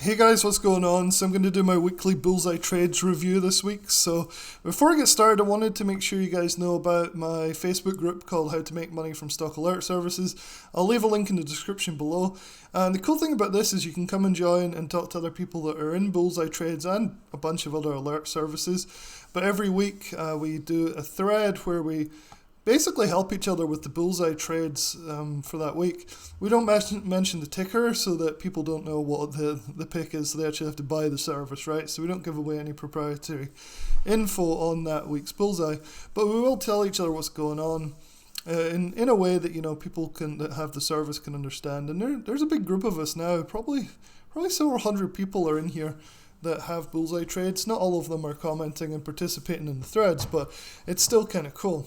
Hey guys, what's going on? So I'm going to do my weekly Bullseye trades review this week. So before I get started, I wanted to make sure you guys know about my Facebook group called How to Make Money from Stock Alert Services. I'll leave a link in the description below. And the cool thing about this is you can come and join and talk to other people that are in Bullseye trades and a bunch of other alert services. But every week we do a thread where we basically help each other with the Bullseye trades for that week. We don't mention the ticker so that people don't know what the pick is, so they actually have to buy the service, right? So we don't give away any proprietary info on that week's Bullseye, but we will tell each other what's going on in a way that people that have the service can understand. And there's a big group of us now, probably several hundred people are in here that have Bullseye trades. Not all of them are commenting and participating in the threads, but it's still kind of cool.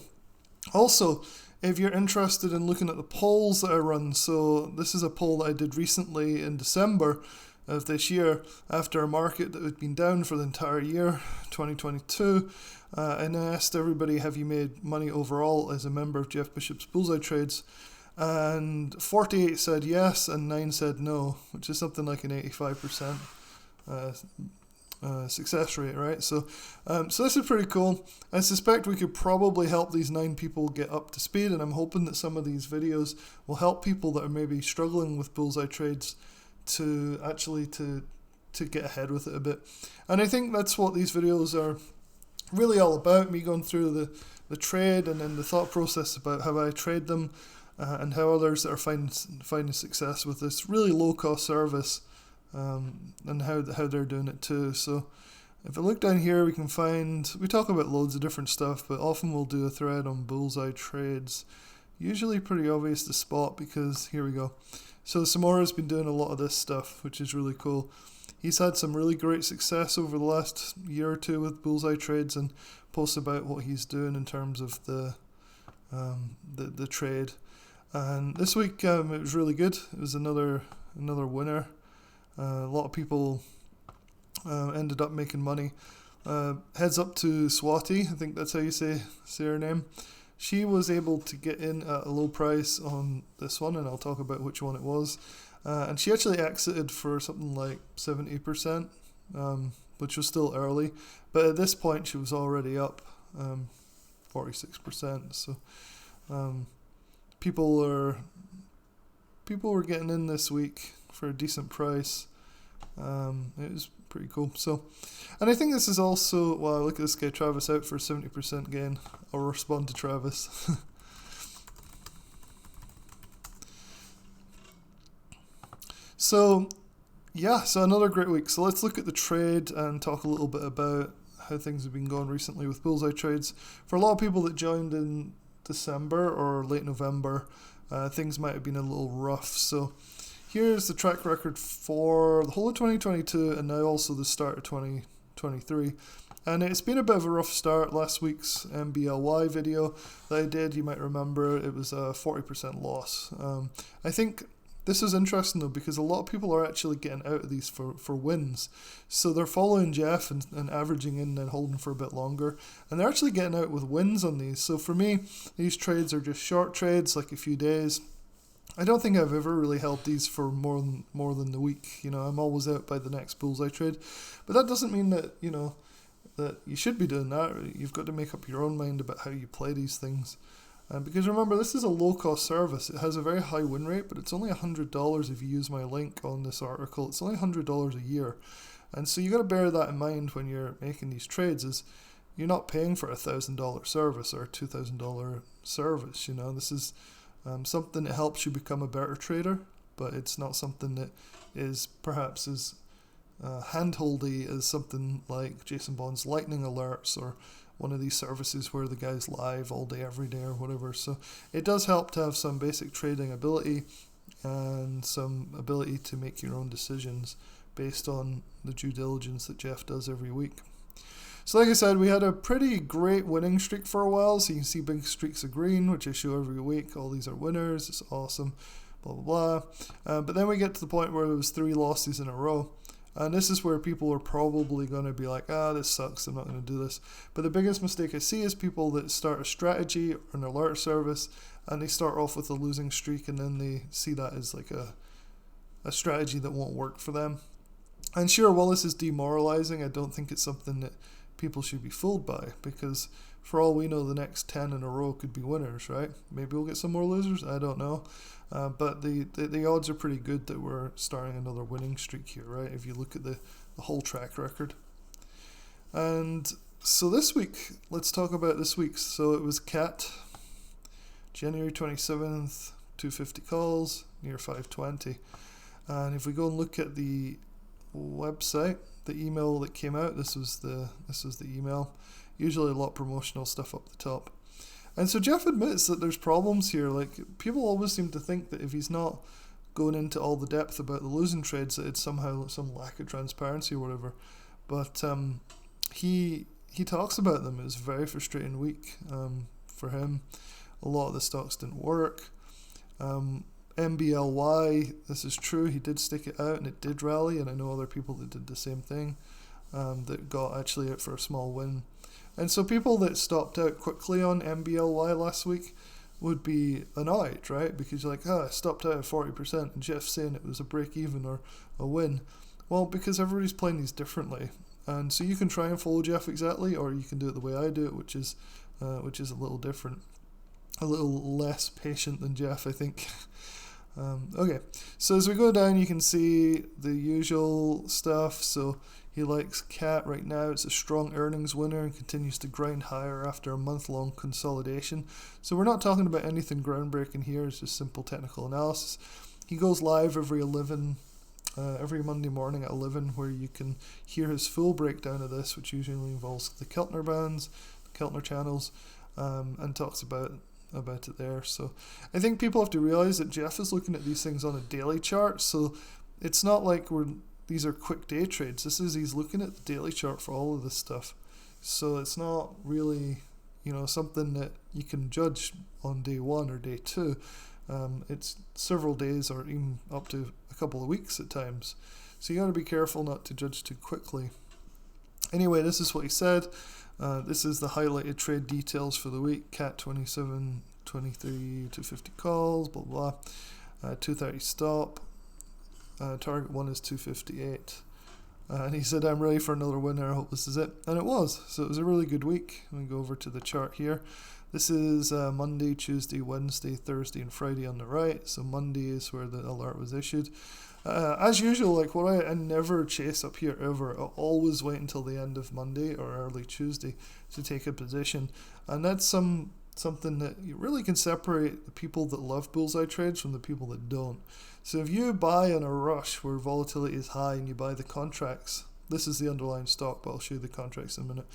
Also, if you're interested in looking at the polls that I run, so this is a poll that I did recently in December of this year after a market that had been down for the entire year, 2022, and I asked everybody, have you made money overall as a member of Jeff Bishop's Bullseye Trades? And 48 said yes and 9 said no, which is something like an 85% success rate, right? So this is pretty cool. I suspect we could probably help these 9 people get up to speed, and I'm hoping that some of these videos will help people that are maybe struggling with Bullseye trades to actually to get ahead with it a bit. And I think that's what these videos are really all about, me going through the trade and then the thought process about how I trade them and how others are finding success with this really low cost service. And how they're doing it too. So if I look down here, we talk about loads of different stuff, but often we'll do a thread on Bullseye trades. Usually pretty obvious to spot because here we go. So Samura's been doing a lot of this stuff, which is really cool. He's had some really great success over the last year or two with Bullseye trades and posts about what he's doing in terms of the trade. And this week it was really good. It was another winner. A lot of people ended up making money. Heads up to Swati, I think that's how you say her name. She was able to get in at a low price on this one, and I'll talk about which one it was. And she actually exited for something like 70%, which was still early. But at this point, she was already up 46%. So people were getting in this week for a decent price. It was pretty cool. So, and I think this is also, wow, look at this guy, Travis, out for 70% gain. I'll respond to Travis. So another great week. So let's look at the trade and talk a little bit about how things have been going recently with Bullseye trades. For a lot of people that joined in December or late November, things might have been a little rough. So here's the track record for the whole of 2022 and now also the start of 2023. And it's been a bit of a rough start. Last week's MBLY video that I did, you might remember, it was a 40% loss. I think this is interesting though because a lot of people are actually getting out of these for wins. So they're following Jeff and averaging in and holding for a bit longer. And they're actually getting out with wins on these. So for me, these trades are just short trades, like a few days. I don't think I've ever really held these for more than the week. I'm always out by the next Bullseye trade. But that doesn't mean that, that you should be doing that. You've got to make up your own mind about how you play these things. Because remember, this is a low-cost service. It has a very high win rate, but it's only $100 if you use my link on this article. It's only $100 a year. And so you got to bear that in mind when you're making these trades, is you're not paying for a $1,000 service or a $2,000 service. This is something that helps you become a better trader, but it's not something that is perhaps as hand-holdy as something like Jason Bond's Lightning Alerts or one of these services where the guy's live all day, every day or whatever. So it does help to have some basic trading ability and some ability to make your own decisions based on the due diligence that Jeff does every week. So like I said, we had a pretty great winning streak for a while. So you can see big streaks of green, which I show every week. All these are winners. It's awesome, blah, blah, blah. But then we get to the point where there was 3 losses in a row. And this is where people are probably going to be like, this sucks, I'm not going to do this. But the biggest mistake I see is people that start a strategy or an alert service, and they start off with a losing streak, and then they see that as like a strategy that won't work for them. And sure, while this is demoralizing, I don't think it's something that people should be fooled by, because for all we know, the next 10 in a row could be winners, right? Maybe we'll get some more losers, I don't know. But the odds are pretty good that we're starting another winning streak here, right? If you look at the whole track record. And so this week, let's talk about this week. So it was Cat, January 27th, 250 calls, near 520. And if we go and look at the website, the email that came out, this was the email. Usually a lot of promotional stuff up the top. And so Jeff admits that there's problems here. Like, people always seem to think that if he's not going into all the depth about the losing trades, that it's somehow some lack of transparency or whatever. But he talks about them. It was a very frustrating week for him. A lot of the stocks didn't work. MBLY, this is true, he did stick it out and it did rally, and I know other people that did the same thing, that got actually out for a small win. And so people that stopped out quickly on MBLY last week would be annoyed, right? Because you're like, I stopped out at 40% and Jeff's saying it was a break even or a win. Well, because everybody's playing these differently. And so you can try and follow Jeff exactly, or you can do it the way I do it, which is a little different, a little less patient than Jeff, I think. Okay, so as we go down, you can see the usual stuff. So he likes Cat right now. It's a strong earnings winner and continues to grind higher after a month-long consolidation. So we're not talking about anything groundbreaking here. It's just simple technical analysis. He goes live every Monday morning at 11, where you can hear his full breakdown of this, which usually involves the Keltner bands, the Keltner channels, and talks about it there. So I think people have to realize that Jeff is looking at these things on a daily chart, so it's not like these are quick day trades. He's looking at the daily chart for all of this stuff, so it's not really something that you can judge on day one or day two. It's several days or even up to a couple of weeks at times, so you got to be careful not to judge too quickly. Anyway, this is what he said. This is the highlighted trade details for the week. Cat 27, 23, 250 calls, blah, blah. 230 stop. Target 1 is 258. And he said, I'm ready for another winner. I hope this is it. And it was. So it was a really good week. Let me go over to the chart here. This is Monday, Tuesday, Wednesday, Thursday, and Friday on the right. So Monday is where the alert was issued. As usual, like I never chase up here ever. I'll always wait until the end of Monday or early Tuesday to take a position, and that's something that you really can separate the people that love bullseye trades from the people that don't. So if you buy in a rush where volatility is high and you buy the contracts, this is the underlying stock, but I'll show you the contracts in a minute.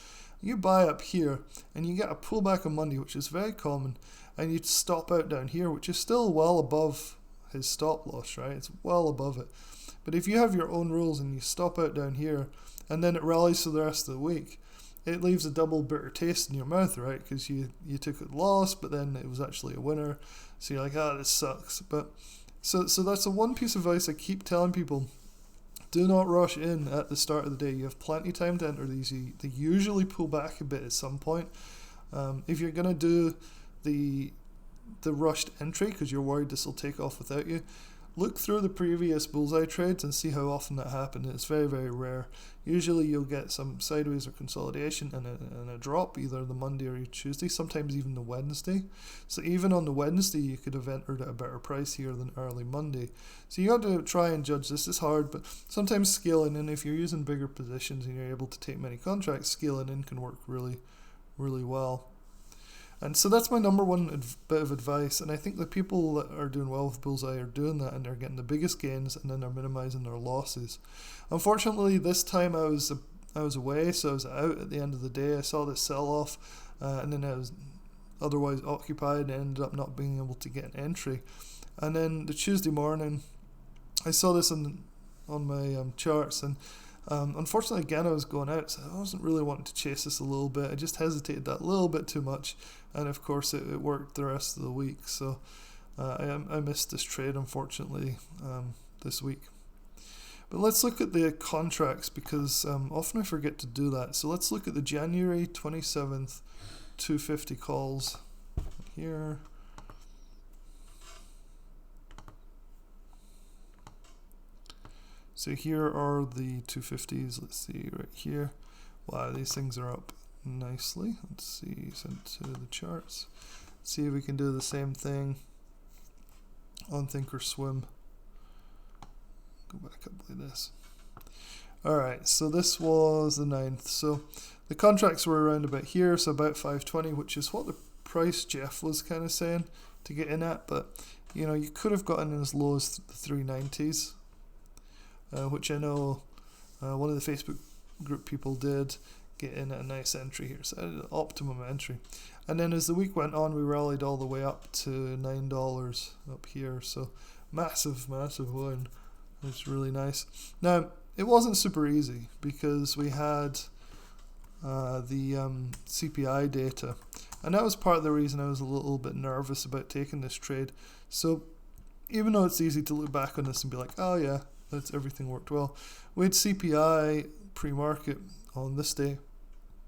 You buy up here and you get a pullback on Monday, which is very common, and you stop out down here, which is still well above his stop loss, right? It's well above it. But if you have your own rules and you stop out down here and then it rallies for the rest of the week, it leaves a double bitter taste in your mouth, right? Because you took a loss, but then it was actually a winner. So you're like, this sucks. But so that's the one piece of advice I keep telling people. Do not rush in at the start of the day. You have plenty of time to enter these. They usually pull back a bit at some point. If you're going to do the rushed entry because you're worried this will take off without you, look through the previous bullseye trades and see how often that happened. It's very, very rare. Usually you'll get some sideways or consolidation and a drop either the Monday or Tuesday, sometimes even the Wednesday. So even on the Wednesday you could have entered at a better price here than early Monday. So you got to try and judge. This is hard, but sometimes scaling in, if you're using bigger positions and you're able to take many contracts, scaling in can work really, really well. And so that's my number one bit of advice, and I think the people that are doing well with Bullseye are doing that, and they're getting the biggest gains, and then they're minimizing their losses. Unfortunately, this time I was away, so I was out at the end of the day. I saw this sell-off, and then I was otherwise occupied and ended up not being able to get an entry. And then the Tuesday morning, I saw this on my charts, and unfortunately, again, I was going out, so I wasn't really wanting to chase this a little bit. I just hesitated that little bit too much, and of course, it worked the rest of the week. So I missed this trade, unfortunately, this week. But let's look at the contracts, because often I forget to do that. So let's look at the January 27th 250 calls here. So here are the 250s. Let's see right here. Wow, these things are up nicely. Let's see, send to the charts. See if we can do the same thing on Thinkorswim. Go back up like this. Alright, so this was the 9th. So the contracts were around about here, so about 520, which is what the price Jeff was kind of saying to get in at. But, you know, you could have gotten in as low as the 390s, which I know one of the Facebook group people did get in at a nice entry here. So an optimum entry. And then as the week went on, we rallied all the way up to $9 up here. So massive, massive win. It's really nice. Now, it wasn't super easy because we had the CPI data, and that was part of the reason I was a little bit nervous about taking this trade. So even though it's easy to look back on this and be like, oh yeah, everything worked well, we had CPI pre-market on this day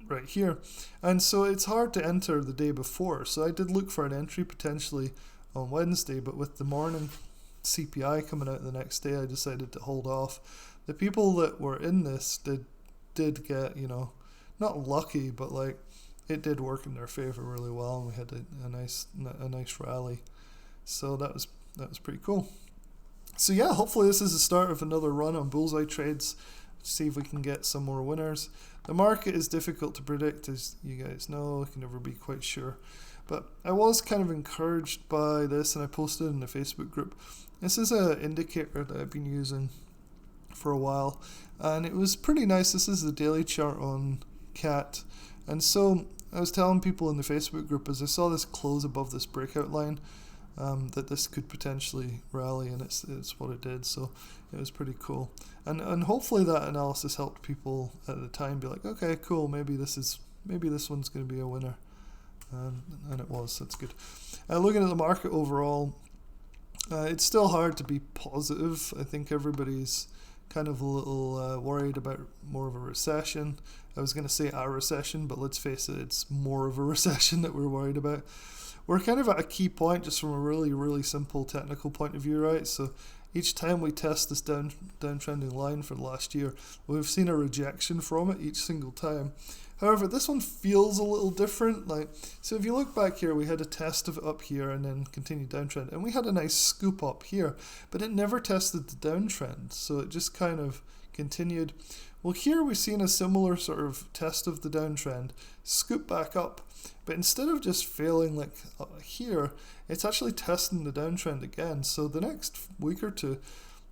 right here, and so it's hard to enter the day before. So I did look for an entry potentially on Wednesday, but with the morning CPI coming out the next day, I decided to hold off. The people that were in this did get, you know, not lucky, but like it did work in their favor really well, and we had a nice rally. So that was pretty cool. So yeah, hopefully this is the start of another run on Bullseye trades. See if we can get some more winners. The market is difficult to predict, as you guys know. I can never be quite sure. But I was kind of encouraged by this, and I posted in the Facebook group. This is an indicator that I've been using for a while, and it was pretty nice. This is the daily chart on CAT, and so I was telling people in the Facebook group as I saw this close above this breakout line, that this could potentially rally, and it's what it did. So it was pretty cool, and hopefully that analysis helped people at the time be like, okay, cool, maybe this one's going to be a winner, and it was. That's good. Looking at the market overall, it's still hard to be positive. I think everybody's kind of a little worried about more of a recession. I was going to say a recession, but let's face it, it's more of a recession that we're worried about. We're kind of at a key point just from a really, really simple technical point of view, right? So each time we test this downtrending line for the last year, we've seen a rejection from it each single time. However, this one feels a little different. So if you look back here, we had a test of it up here and then continued downtrend, and we had a nice scoop up here, but it never tested the downtrend, so it just kind of continued. Well, here we've seen a similar sort of test of the downtrend, scoop back up, but instead of just failing like here, it's actually testing the downtrend again. So the next week or two,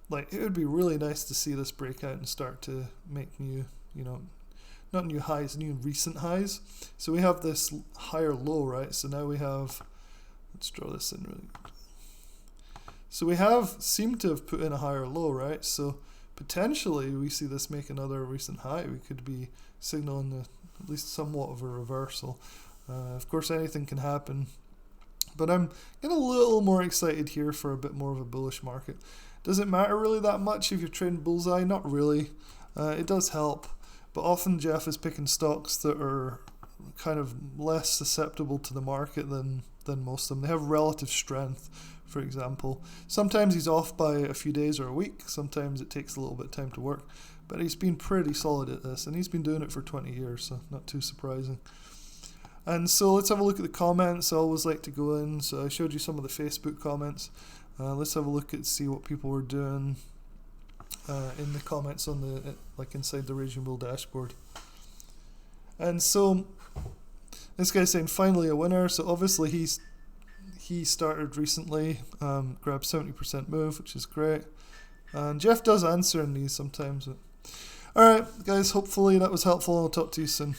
it would be really nice to see this break out and start to make new, not new highs, new recent highs. So we have this higher low, right? So now we have, let's draw this in really. So we seem to have put in a higher low, right? So potentially we see this make another recent high. We could be signaling at least somewhat of a reversal. Of course, anything can happen, but I'm getting a little more excited here for a bit more of a bullish market. Does it matter really that much if you're trading Bullseye? Not really. It does help, but often Jeff is picking stocks that are kind of less susceptible to the market than most of them. They have relative strength, for example. Sometimes he's off by a few days or a week. Sometimes it takes a little bit of time to work, but he's been pretty solid at this, and he's been doing it for 20 years, so not too surprising. And so let's have a look at the comments. I always like to go in, so I showed you some of the Facebook comments. Let's have a look at see what people were doing in the comments on the inside the Raging Bull dashboard. And so this guy's saying finally a winner. So obviously he started recently, grabbed 70% move, which is great. And Jeff does answer in these sometimes. All right, guys. Hopefully that was helpful. I'll talk to you soon.